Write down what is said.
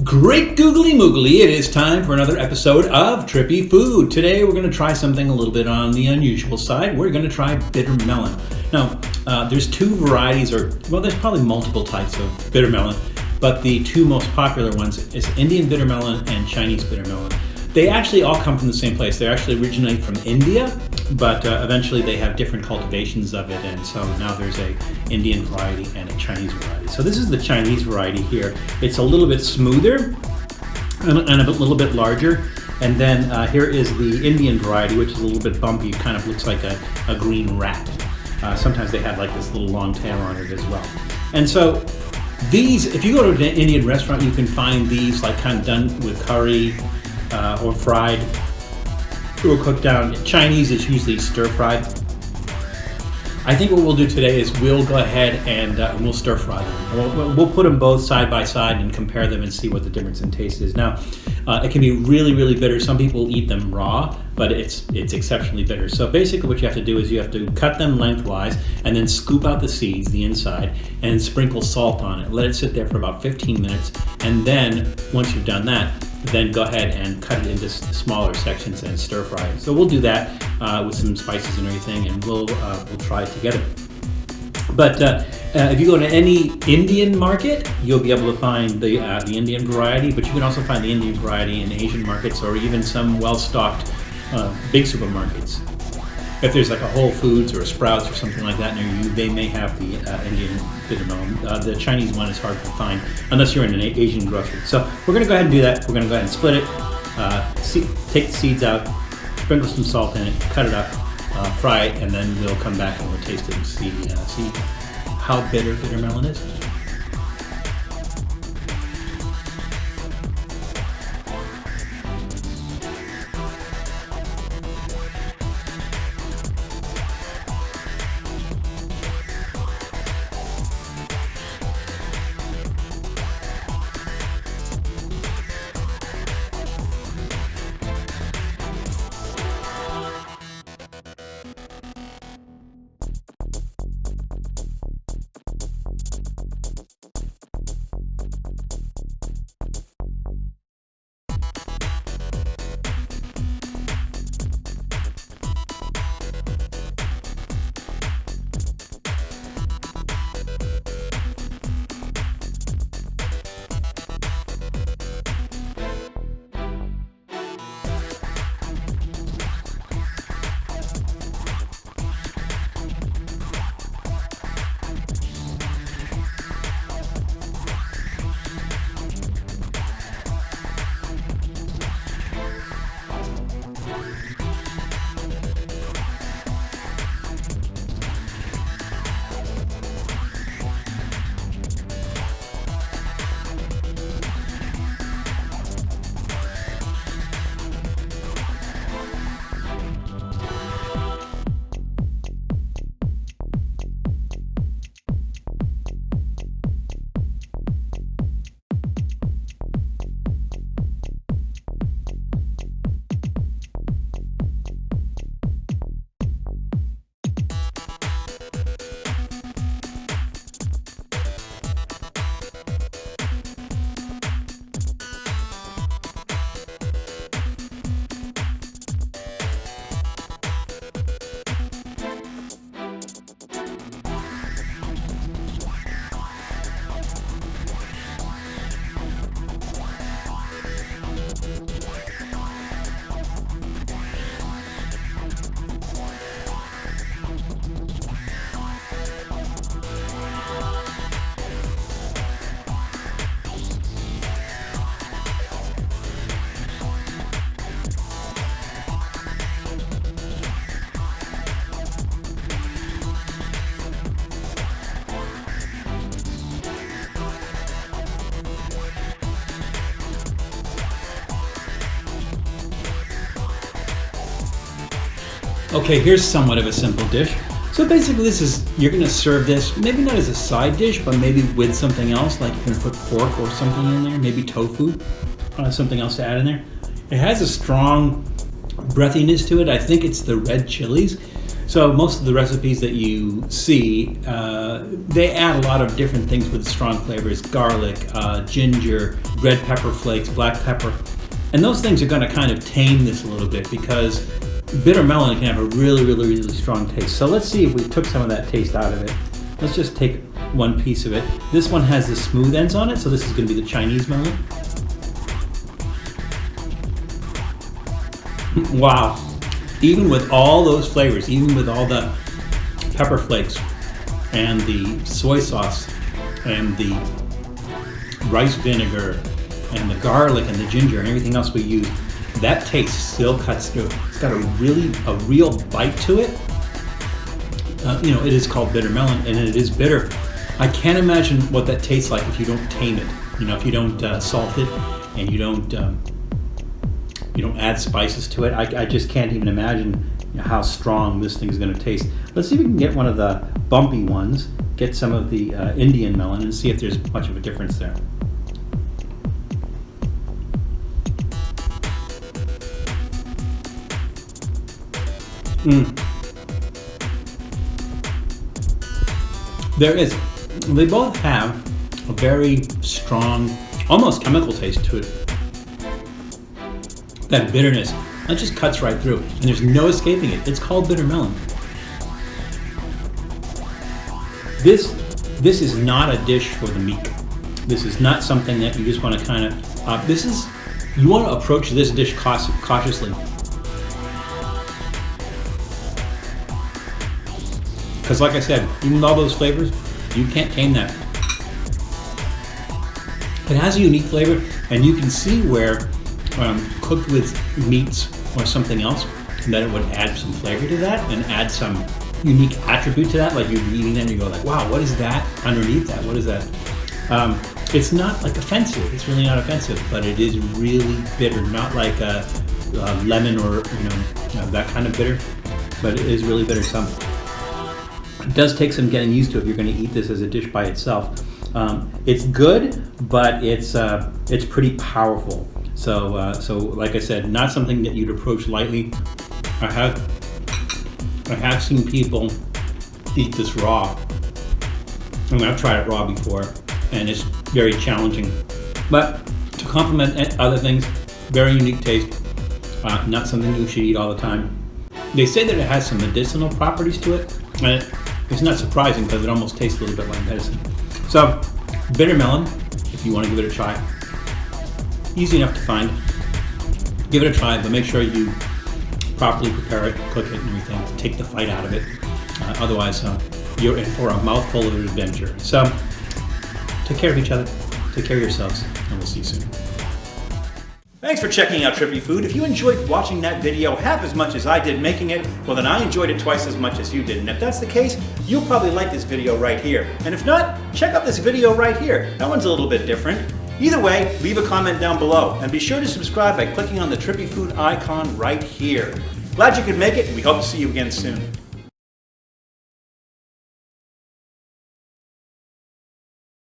Great googly moogly, it is time for another episode of Trippy Food. Today we're going to try something a little bit on the unusual side. We're going to try bitter melon. Now, there's two varieties, there's probably multiple types of bitter melon, but the two most popular ones is Indian bitter melon and Chinese bitter melon. They actually all come from the same place. They actually originate from India, but eventually they have different cultivations of it, and so now there's a Indian variety and a Chinese variety. So this is the Chinese variety here. It's a little bit smoother and a little bit larger. And then here is the Indian variety, which is a little bit bumpy. It kind of looks like a green rat. Sometimes they have like this little long tail on it as well. And so these, if you go to an Indian restaurant, you can find these like kind of done with curry, or fried, or cooked down. Chinese is usually stir-fried. I think what we'll do today is we'll go ahead and we'll stir-fry them. We'll put them both side by side and compare them and see what the difference in taste is. Now, it can be really, really bitter. Some people eat them raw, but it's exceptionally bitter. So basically what you have to do is you have to cut them lengthwise and then scoop out the seeds, the inside, and sprinkle salt on it. Let it sit there for about 15 minutes, and then once you've done that, then go ahead and cut it into smaller sections and stir fry it. So we'll do that with some spices and everything, and we'll try it together. But if you go to any Indian market, you'll be able to find the Indian variety, but you can also find the Indian variety in Asian markets or even some well-stocked big supermarkets. If there's like a Whole Foods or a Sprouts or something like that near you, they may have the Indian bitter melon. The Chinese one is hard to find unless you're in an Asian grocery. So we're going to go ahead and do that. We're going to go ahead and split it, take the seeds out, sprinkle some salt in it, cut it up, fry it, and then we'll come back and we'll taste it and see how bitter melon is. Okay, here's somewhat of a simple dish. So basically you're gonna serve this, maybe not as a side dish, but maybe with something else, like you're gonna put pork or something in there, maybe tofu, something else to add in there. It has a strong breathiness to it. I think it's the red chilies. So most of the recipes that you see, they add a lot of different things with strong flavors: garlic, ginger, red pepper flakes, black pepper. And those things are going to kind of tame this a little bit because bitter melon can have a really, really, really strong taste. So let's see if we took some of that taste out of it. Let's just take one piece of it. This one has the smooth ends on it, so this is going to be the Chinese melon. Wow. Even with all those flavors, even with all the pepper flakes and the soy sauce and the rice vinegar and the garlic and the ginger and everything else we use, that taste still cuts through. It's got a real bite to it. It is called bitter melon, and it is bitter. I can't imagine what that tastes like if you don't tame it. If you don't salt it and you don't add spices to it. I just can't even imagine how strong this thing's going to taste. Let's see if we can get one of the bumpy ones, get some of the Indian melon, and see if there's much of a difference there. There is. They both have a very strong, almost chemical taste to it. That bitterness, that just cuts right through, and there's no escaping it. It's called bitter melon. This is not a dish for the meek. This is not something that you just want to kind of. You want to approach this dish cautiously. Because like I said, even with all those flavors, you can't tame that. It has a unique flavor, and you can see where cooked with meats or something else, that it would add some flavor to that and add some unique attribute to that. Like you're eating it and you go like, wow, what is that underneath that? What is that? It's not like offensive. It's really not offensive, but it is really bitter. Not like a lemon or that kind of bitter, but it is really bitter. It does take some getting used to if you're going to eat this as a dish by itself. It's good, but it's pretty powerful. So like I said, not something that you'd approach lightly. I have seen people eat this raw. I've tried it raw before, and it's very challenging. But to complement other things, very unique taste. Not something you should eat all the time. They say that it has some medicinal properties to it, and it's not surprising because it almost tastes a little bit like medicine. So, bitter melon, if you want to give it a try. Easy enough to find. Give it a try, but make sure you properly prepare it, cook it, and everything. Take the fight out of it. Otherwise, you're in for a mouthful of adventure. So, take care of each other. Take care of yourselves, and we'll see you soon. Thanks for checking out Trippy Food. If you enjoyed watching that video half as much as I did making it, well then I enjoyed it twice as much as you did. And if that's the case, you'll probably like this video right here. And if not, check out this video right here. That one's a little bit different. Either way, leave a comment down below. And be sure to subscribe by clicking on the Trippy Food icon right here. Glad you could make it, and we hope to see you again soon.